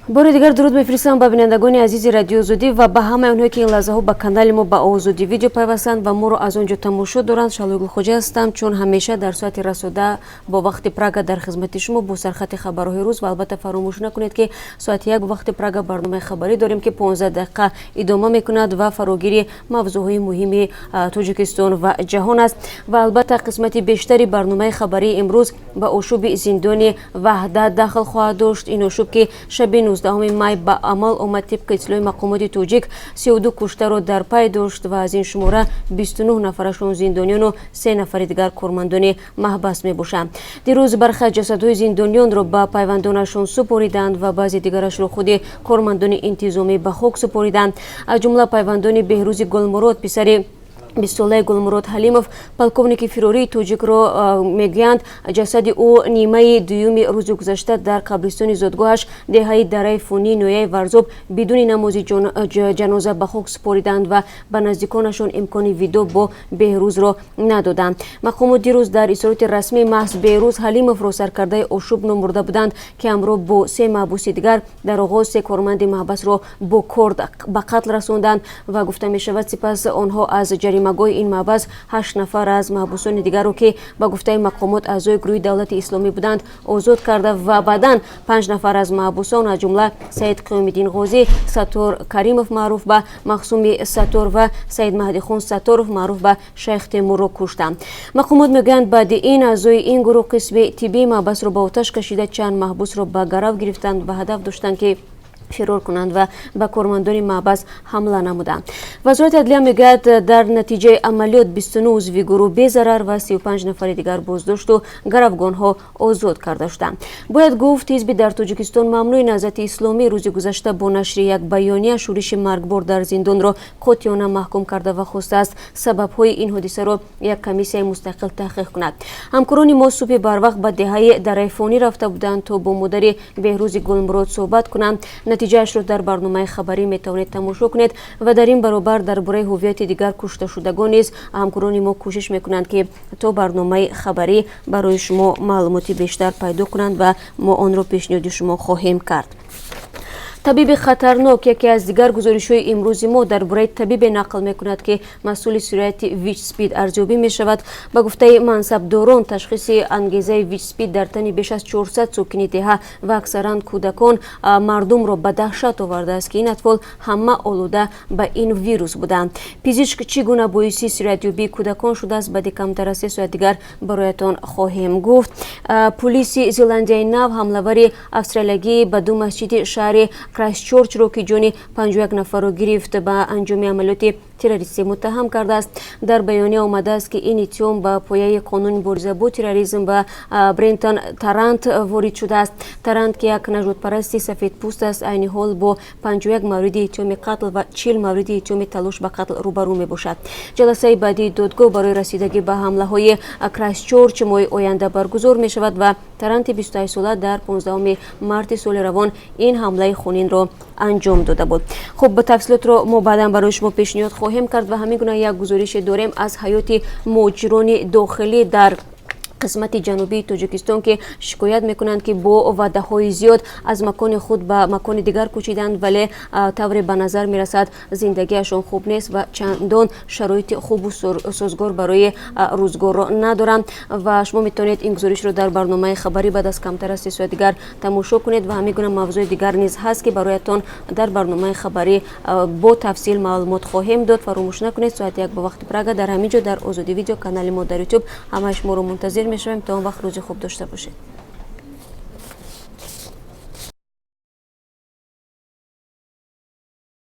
بار دیگر درود میفرستم به بینندگان عزیز رادیو آزادی و به همه اونهایی که این لحظه ها به کانال ما با آزادی ویدیو پیوستند و ما رو از اونجا تماشا دارند. شالوی خوجه هستم چون همیشه در ساعت رسوده با وقت پراگ در خدمت شما با سرخط خبرهای روز و البته فراموش نکنید که ساعت 1 وقت پراگ برنامه خبری داریم که 15 دقیقه ادامه میکند و فراگیری موضوعهای مهم تاجیکستان و جهان است و البته قسمت بیشتری برنامه خبری امروز به آشوب زندان وحدت داخل خواهد داشت. این آشوب که شب 19 مای به عمل آمد طبق اطلاع مقامات تاجیک 32 کشته را در پی داشت و از این شماره 29 نفرشون زندانیان و 3 نفر دیگر کارمندان محبس می باشند. دیروز برخی جسدهای زندانیان را به پیوندانشان سپاریدند و بعضی دیگرش را خود کارمندان انتظامی به خاک سپاریدند. از جمله پیوندان بهروز گلمراد پسر 20 ساله گلمراد حلیمов полковник фирори توجیک را میگویند جسد او نیمه دوم روز گذشته در قبرستان زادگاهش دهه دره فونی نویه ورزوب بدون نماز جنازه به خاک سپاریدند و به نزدیکانشان امکان ویدیو با بهروز را ندادند. مقامات دیروز در اظهارات رسمی محض بهروز حلیمov را سرکرده آشوب نموده بودند که همراه با 3 محبوس دیگر در آغاز 3 کارمند محبس را با کارد به قتل رساندند و گفته می شود سپس آنها از جریمه مگوی این محبس 8 نفر از محبوسان دیگر رو که با گفته مقامات اعضای گروه دولت اسلامی بودند آزاد کرده و بعداً 5 نفر از محبوسان از جمله سید قیوم‌الدین غازی، ستار کریمov معروف به مخصوم ستار و سید مهدی خان ستارov معروف به شیخ تیمور را کشتند. مقامات میگویند بعد این اعضای این گروه قسم طبی محبس را با آتش کشیده چند محبوس را به گرو گرفتند و هدف داشتند که فرار کنند و به کارمندان محبس حمله نمودند. وزارت عدلیه میگوید در نتیجه عملیات 29 عضو گروه بی ضرر و 35 نفر دیگر بازداشت و گروگانها آزاد کرده شدند. باید گفت حزب در تاجیکستان ممنوع نهضت اسلامی روز گذشته با نشر یک بیانیه شورش مرگبار در زندان را قاطعانه محکوم کرده و خواسته است سبب‌های این حادثه را یک کمیسیون مستقل تحقیق کند. همکاران ما صبح بر وقت به دهه دره فونی رفته بودند تا با مادر بهروز گلمراد صحبت کنند. نتیجهش رو در برنامه خبری میتوانید تماشا کنید و در این برابر درباره هویت دیگر کشته شدگان نیز همکاران ما کوشش میکنند که تا برنامه خبری برای شما معلوماتی بیشتر پیدا کنند و ما آن را پیشنهاد شما خواهیم کرد. طبیب خطرناک یکی از دیگر گزارش‌های امروز ما درباره طبیب نقل می‌کند که مسئول سرعت ویچ سپید ارزیابی می‌شود. با گفته منصبداران تشخیص انگیزه ویچ سپید در تن بیش از 400 ساکن دهه و اکثرا کودکان مردم را به دهشت آورده است که این اطفال همه آلوده به این ویروس بودند. پزشک چگونه باعث سرعت‌یابی کودکان شده است بعد کمتر از 3 ساعت دیگر برایتان خواهیم گفت. پلیس زلندیای نو حمله‌ور استرالیایی به 2 مسجد شهر کرایستچرچ رو که جان 51 نفر رو گرفت به انجام عملیات تروریستی متهم کرده است. در بیانیه آمده است که این اتهام به پایه قانون مبارزه با تروریسم به برنتون ترنت وارد شده است. ترنت که یک نژاد پرست سفید پوست است عین حال با 51 مورد اتهام قتل و 40 مورد اتهام تلاش به قتل روبرو می باشد. جلسه بعدی دادگاه برای رسیدگی به حمله های کرایستچرچ ماه آینده برگزار می شود و ترنت 28 ساله در 15 مارس سال روان این حمله خونین را انجام داده بود. خب به تفصیلات رو ما بعدا برای شما پیشنهاد خواهیم کرد و همین گونه یک گزارش داریم از حیات مهاجران داخلی در قسمت جنوبی تاجیکستان که شکایت میکنند که با وعده های زیاد از مکان خود به مکان دیگر کوچیدند ولی طور به نظر میرسد زندگیشان خوب نیست و چندان شرایط خوب و سازگار برای روزگار را ندارند و شما میتونید این گزارش رو در برنامه خبری بعد از کمتر از 3 ساعت دیگر تماشا کنید و همین گونه موضوع دیگر نیز هست که برایتان در برنامه خبری با تفصیل معلومات خواهیم داد. فراموش نکنید ساعت 1 به وقت پراگ در همینجا در آزادی ویدیو کانال ما در یوتیوب همش ما رو منتظر میشویم. تا اون وقت روز خوب داشته باشید.